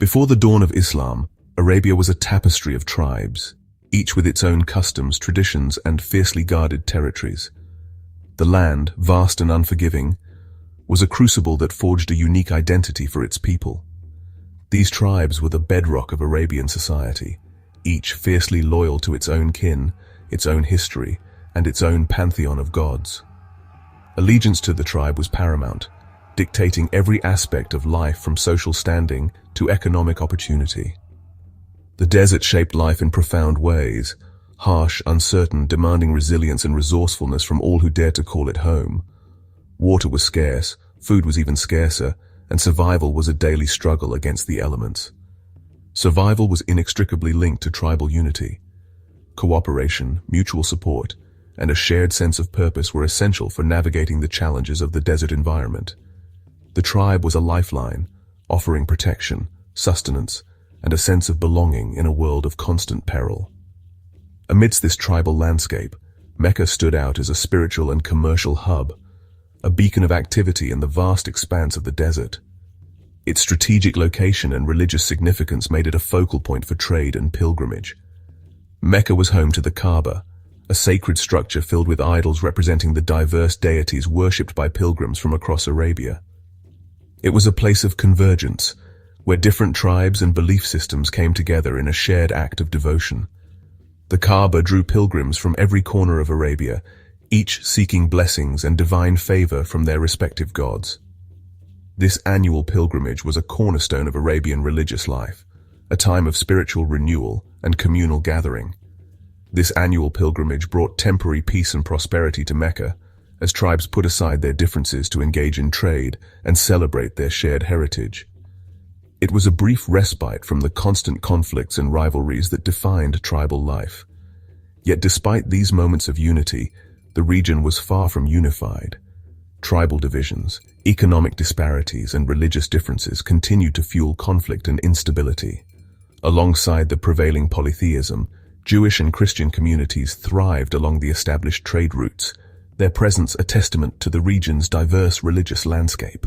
Before the dawn of Islam, Arabia was a tapestry of tribes, each with its own customs, traditions, and fiercely guarded territories. The land, vast and unforgiving, was a crucible that forged a unique identity for its people. These tribes were the bedrock of Arabian society, each fiercely loyal to its own kin, its own history, and its own pantheon of gods. Allegiance to the tribe was paramount, dictating every aspect of life from social standing to economic opportunity. The desert shaped life in profound ways, harsh, uncertain, demanding resilience and resourcefulness from all who dared to call it home. Water was scarce, food was even scarcer, and survival was a daily struggle against the elements. Survival was inextricably linked to tribal unity. Cooperation, mutual support, and a shared sense of purpose were essential for navigating the challenges of the desert environment. The tribe was a lifeline, offering protection, sustenance, and a sense of belonging in a world of constant peril. Amidst this tribal landscape, Mecca stood out as a spiritual and commercial hub, a beacon of activity in the vast expanse of the desert. Its strategic location and religious significance made it a focal point for trade and pilgrimage. Mecca was home to the Kaaba, a sacred structure filled with idols representing the diverse deities worshipped by pilgrims from across Arabia. It was a place of convergence, where different tribes and belief systems came together in a shared act of devotion. The Kaaba drew pilgrims from every corner of Arabia, each seeking blessings and divine favor from their respective gods. This annual pilgrimage was a cornerstone of Arabian religious life, a time of spiritual renewal and communal gathering. This annual pilgrimage brought temporary peace and prosperity to Mecca, as tribes put aside their differences to engage in trade and celebrate their shared heritage. It was a brief respite from the constant conflicts and rivalries that defined tribal life. Yet despite these moments of unity, the region was far from unified. Tribal divisions, economic disparities, and religious differences continued to fuel conflict and instability. Alongside the prevailing polytheism, Jewish and Christian communities thrived along the established trade routes, their presence a testament to the region's diverse religious landscape.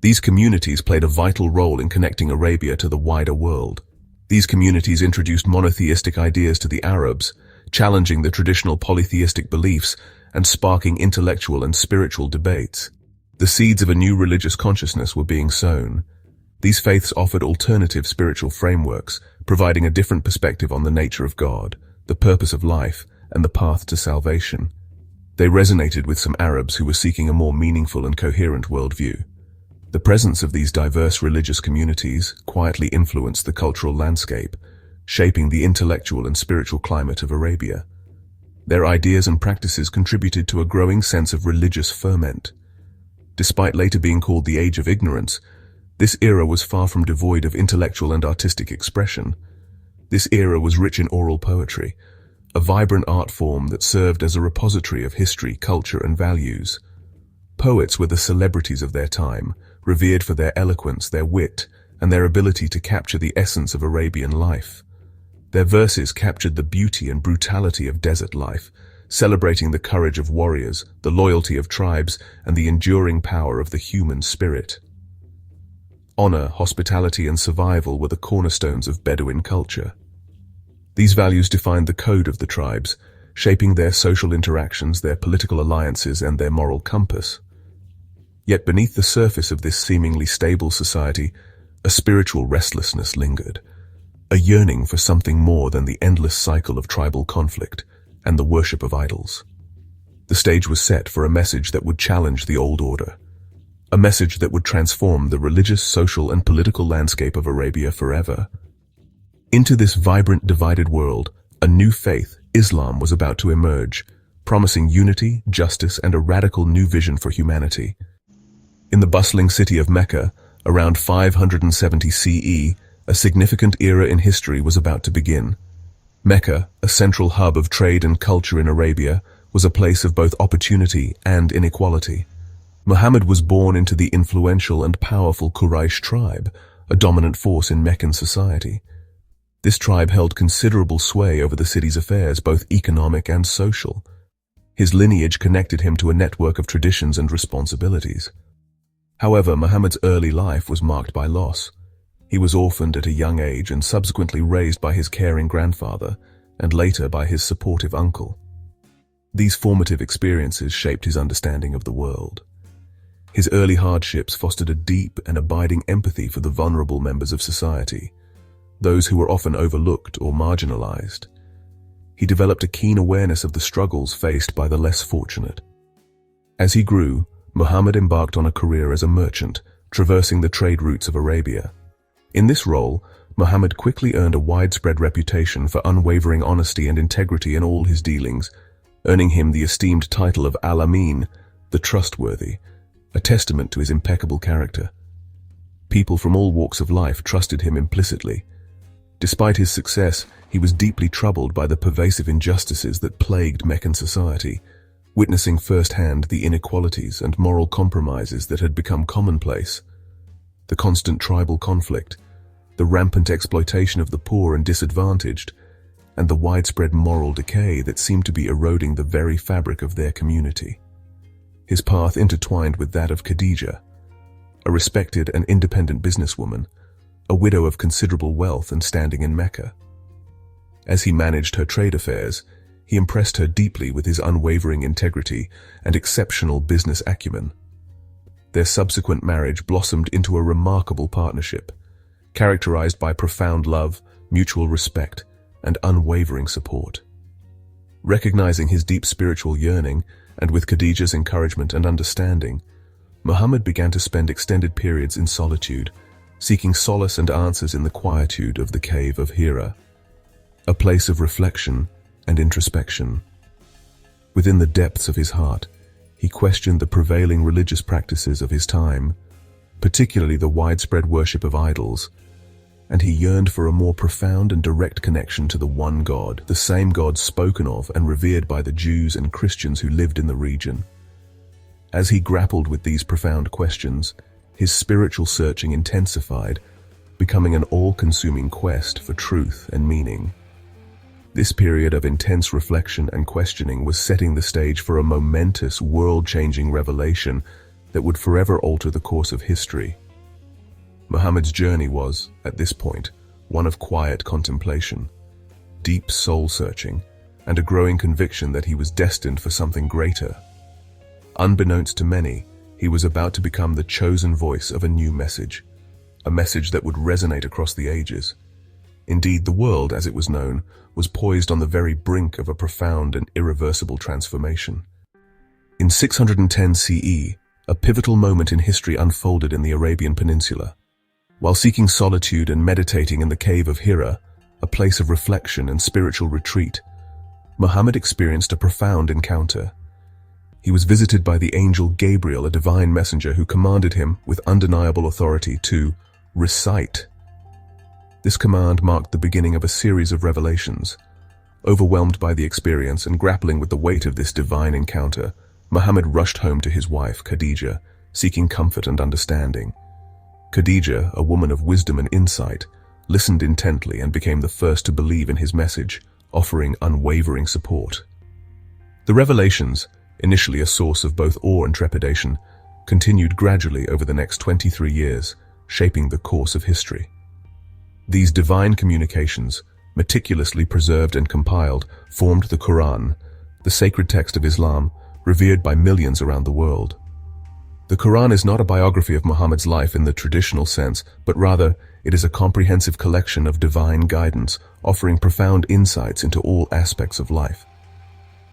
These communities played a vital role in connecting Arabia to the wider world. These communities introduced monotheistic ideas to the Arabs, challenging the traditional polytheistic beliefs and sparking intellectual and spiritual debates. The seeds of a new religious consciousness were being sown. These faiths offered alternative spiritual frameworks, providing a different perspective on the nature of God, the purpose of life, and the path to salvation. They resonated with some Arabs who were seeking a more meaningful and coherent worldview. The presence of these diverse religious communities quietly influenced the cultural landscape, shaping the intellectual and spiritual climate of Arabia. Their ideas and practices contributed to a growing sense of religious ferment. Despite later being called the Age of Ignorance, this era was far from devoid of intellectual and artistic expression. This era was rich in oral poetry, a vibrant art form that served as a repository of history, culture, and values. Poets were the celebrities of their time, revered for their eloquence, their wit, and their ability to capture the essence of Arabian life. Their verses captured the beauty and brutality of desert life, celebrating the courage of warriors, the loyalty of tribes, and the enduring power of the human spirit. Honor, hospitality, and survival were the cornerstones of Bedouin culture. These values defined the code of the tribes, shaping their social interactions, their political alliances, and their moral compass. Yet beneath the surface of this seemingly stable society, a spiritual restlessness lingered, a yearning for something more than the endless cycle of tribal conflict and the worship of idols. The stage was set for a message that would challenge the old order, a message that would transform the religious, social, and political landscape of Arabia forever. Into this vibrant, divided world, a new faith, Islam, was about to emerge, promising unity, justice, and a radical new vision for humanity. In the bustling city of Mecca, around 570 CE, a significant era in history was about to begin. Mecca, a central hub of trade and culture in Arabia, was a place of both opportunity and inequality. Muhammad was born into the influential and powerful Quraysh tribe, a dominant force in Meccan society. This tribe held considerable sway over the city's affairs, both economic and social. His lineage connected him to a network of traditions and responsibilities. However, Muhammad's early life was marked by loss. He was orphaned at a young age and subsequently raised by his caring grandfather and later by his supportive uncle. These formative experiences shaped his understanding of the world. His early hardships fostered a deep and abiding empathy for the vulnerable members of society, those who were often overlooked or marginalized. He developed a keen awareness of the struggles faced by the less fortunate. As he grew, Muhammad embarked on a career as a merchant, traversing the trade routes of Arabia. In this role, Muhammad quickly earned a widespread reputation for unwavering honesty and integrity in all his dealings, earning him the esteemed title of Al-Amin, the trustworthy, a testament to his impeccable character. People from all walks of life trusted him implicitly. Despite his success, he was deeply troubled by the pervasive injustices that plagued Meccan society, witnessing firsthand the inequalities and moral compromises that had become commonplace. The constant tribal conflict, the rampant exploitation of the poor and disadvantaged, and the widespread moral decay that seemed to be eroding the very fabric of their community. His path intertwined with that of Khadija, a respected and independent businesswoman, a widow of considerable wealth and standing in Mecca. As he managed her trade affairs, he impressed her deeply with his unwavering integrity and exceptional business acumen. Their subsequent marriage blossomed into a remarkable partnership, characterized by profound love, mutual respect, and unwavering support. Recognizing his deep spiritual yearning, and with Khadija's encouragement and understanding, Muhammad began to spend extended periods in solitude, seeking solace and answers in the quietude of the cave of Hira, a place of reflection and introspection. Within the depths of his heart, he questioned the prevailing religious practices of his time, particularly the widespread worship of idols, and he yearned for a more profound and direct connection to the one God, the same God spoken of and revered by the Jews and Christians who lived in the region. As he grappled with these profound questions, his spiritual searching intensified, becoming an all-consuming quest for truth and meaning. This period of intense reflection and questioning was setting the stage for a momentous, world-changing revelation that would forever alter the course of history. Muhammad's journey was, at this point, one of quiet contemplation, deep soul-searching, and a growing conviction that he was destined for something greater. Unbeknownst to many, he was about to become the chosen voice of a new message, a message that would resonate across the ages. Indeed, the world, as it was known, was poised on the very brink of a profound and irreversible transformation. In 610 CE, a pivotal moment in history unfolded in the Arabian Peninsula. While seeking solitude and meditating in the cave of Hira, a place of reflection and spiritual retreat, Muhammad experienced a profound encounter. He was visited by the angel Gabriel, a divine messenger who commanded him, with undeniable authority, to recite. This command marked the beginning of a series of revelations. Overwhelmed by the experience and grappling with the weight of this divine encounter, Muhammad rushed home to his wife, Khadija, seeking comfort and understanding. Khadija, a woman of wisdom and insight, listened intently and became the first to believe in his message, offering unwavering support. The revelations, initially a source of both awe and trepidation, continued gradually over the next 23 years, shaping the course of history. These divine communications, meticulously preserved and compiled, formed the Quran, the sacred text of Islam, revered by millions around the world. The Quran is not a biography of Muhammad's life in the traditional sense, but rather, it is a comprehensive collection of divine guidance, offering profound insights into all aspects of life.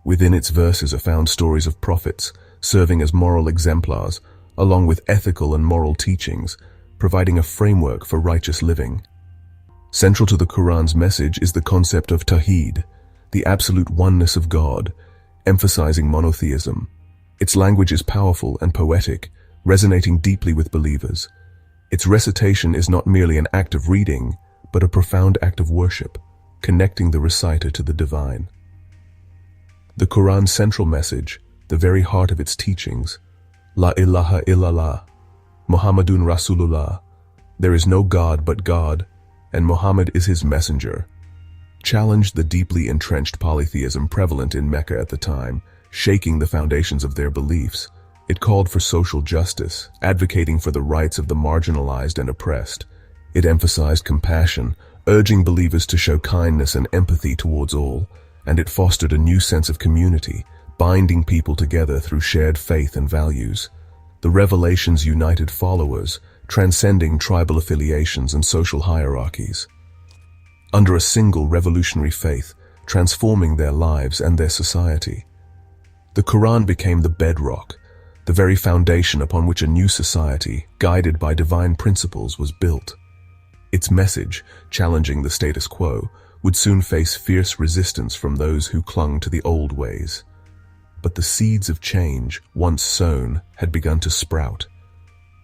Within its verses are found stories of prophets, serving as moral exemplars, along with ethical and moral teachings, providing a framework for righteous living. Central to the Quran's message is the concept of Tawheed, the absolute oneness of God, emphasizing monotheism. Its language is powerful and poetic, resonating deeply with believers. Its recitation is not merely an act of reading, but a profound act of worship, connecting the reciter to the divine. The Quran's central message, the very heart of its teachings, La ilaha illallah, Muhammadun Rasulullah, there is no God but God, and Muhammad is his messenger, challenged the deeply entrenched polytheism prevalent in Mecca at the time, shaking the foundations of their beliefs. It called for social justice, advocating for the rights of the marginalized and oppressed, It emphasized compassion, urging believers to show kindness and empathy towards all, and it fostered a new sense of community, binding people together through shared faith and values. The revelations united followers, transcending tribal affiliations and social hierarchies. Under a single revolutionary faith, transforming their lives and their society. The Quran became the bedrock, the very foundation upon which a new society, guided by divine principles, was built. Its message, challenging the status quo, would soon face fierce resistance from those who clung to the old ways. But the seeds of change, once sown, had begun to sprout,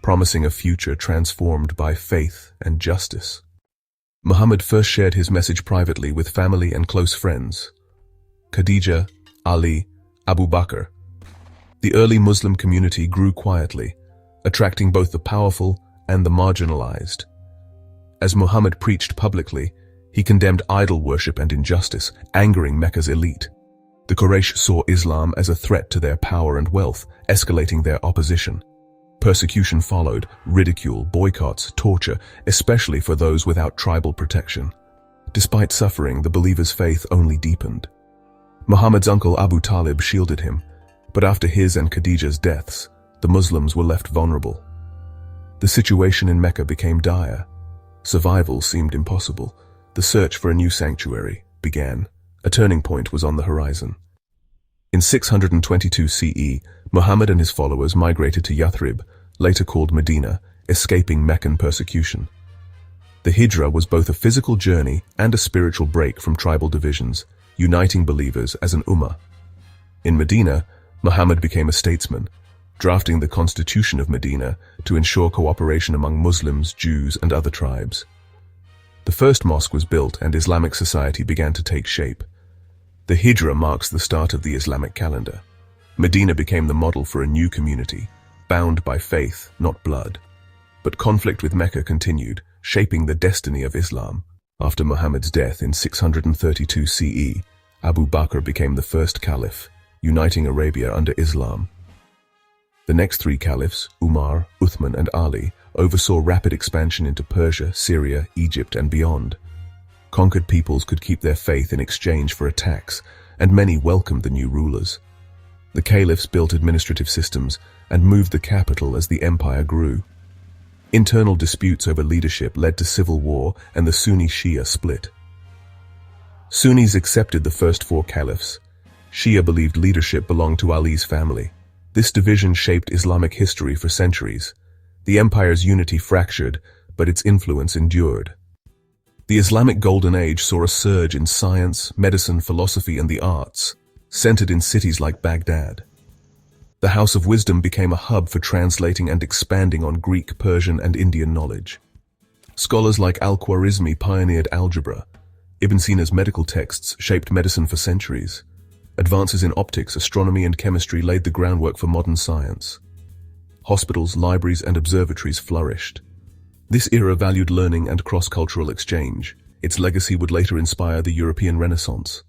promising a future transformed by faith and justice. Muhammad first shared his message privately with family and close friends. Khadija, Ali, Abu Bakr. The early Muslim community grew quietly, attracting both the powerful and the marginalized. As Muhammad preached publicly, he condemned idol worship and injustice, angering Mecca's elite. The Quraysh saw Islam as a threat to their power and wealth, escalating their opposition. Persecution followed, ridicule, boycotts, torture, especially for those without tribal protection. Despite suffering, the believer's faith only deepened. Muhammad's uncle Abu Talib shielded him, but after his and Khadija's deaths, the Muslims were left vulnerable. The situation in Mecca became dire. Survival seemed impossible. The search for a new sanctuary began. A turning point was on the horizon. In 622 CE, Muhammad and his followers migrated to Yathrib, later called Medina, escaping Meccan persecution. The Hijra was both a physical journey and a spiritual break from tribal divisions, uniting believers as an ummah. In Medina, Muhammad became a statesman, drafting the Constitution of Medina to ensure cooperation among Muslims, Jews, and other tribes. The first mosque was built and Islamic society began to take shape. The Hijra marks the start of the Islamic calendar. Medina became the model for a new community, bound by faith, not blood. But conflict with Mecca continued, shaping the destiny of Islam. After Muhammad's death in 632 CE, Abu Bakr became the first caliph, uniting Arabia under Islam. The next three caliphs, Umar, Uthman, and Ali, oversaw rapid expansion into Persia, Syria, Egypt, and beyond. Conquered peoples could keep their faith in exchange for a tax, and many welcomed the new rulers. The caliphs built administrative systems and moved the capital as the empire grew. Internal disputes over leadership led to civil war and the Sunni-Shia split. Sunnis accepted the first four caliphs. Shia believed leadership belonged to Ali's family. This division shaped Islamic history for centuries. The empire's unity fractured, but its influence endured. The Islamic Golden Age saw a surge in science, medicine, philosophy, and the arts, centered in cities like Baghdad. The House of Wisdom became a hub for translating and expanding on Greek, Persian, and Indian knowledge. Scholars like Al-Khwarizmi pioneered algebra. Ibn Sina's medical texts shaped medicine for centuries. Advances in optics, astronomy, and chemistry laid the groundwork for modern science. Hospitals, libraries, and observatories flourished. This era valued learning and cross-cultural exchange. Its legacy would later inspire the European Renaissance.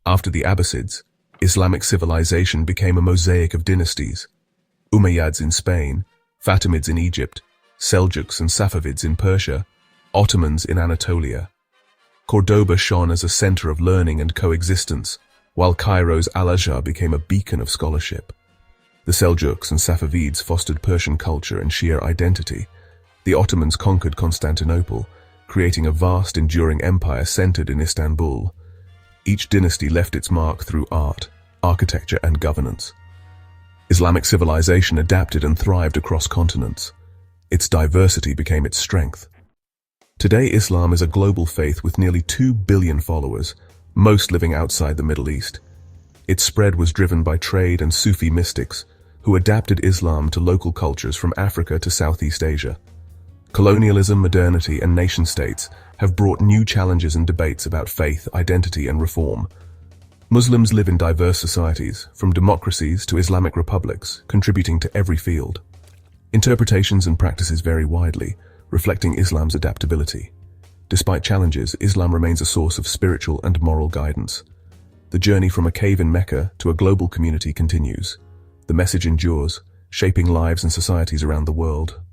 After the Abbasids, Islamic civilization became a mosaic of dynasties. Umayyads in Spain, Fatimids in Egypt, Seljuks and Safavids in Persia, Ottomans in Anatolia. Cordoba shone as a center of learning and coexistence, while Cairo's Al-Azhar became a beacon of scholarship. The Seljuks and Safavids fostered Persian culture and Shia identity. The Ottomans conquered Constantinople, creating a vast, enduring empire centered in Istanbul. Each dynasty left its mark through art, architecture, and governance. Islamic civilization adapted and thrived across continents. Its diversity became its strength. Today, Islam is a global faith with nearly 2 billion followers, most living outside the Middle East. Its spread was driven by trade and Sufi mystics, who adapted Islam to local cultures from Africa to Southeast Asia. Colonialism, modernity, and nation-states have brought new challenges and debates about faith, identity, and reform. Muslims live in diverse societies, from democracies to Islamic republics, contributing to every field. Interpretations and practices vary widely, reflecting Islam's adaptability. Despite challenges, Islam remains a source of spiritual and moral guidance. The journey from a cave in Mecca to a global community continues. The message endures, shaping lives and societies around the world.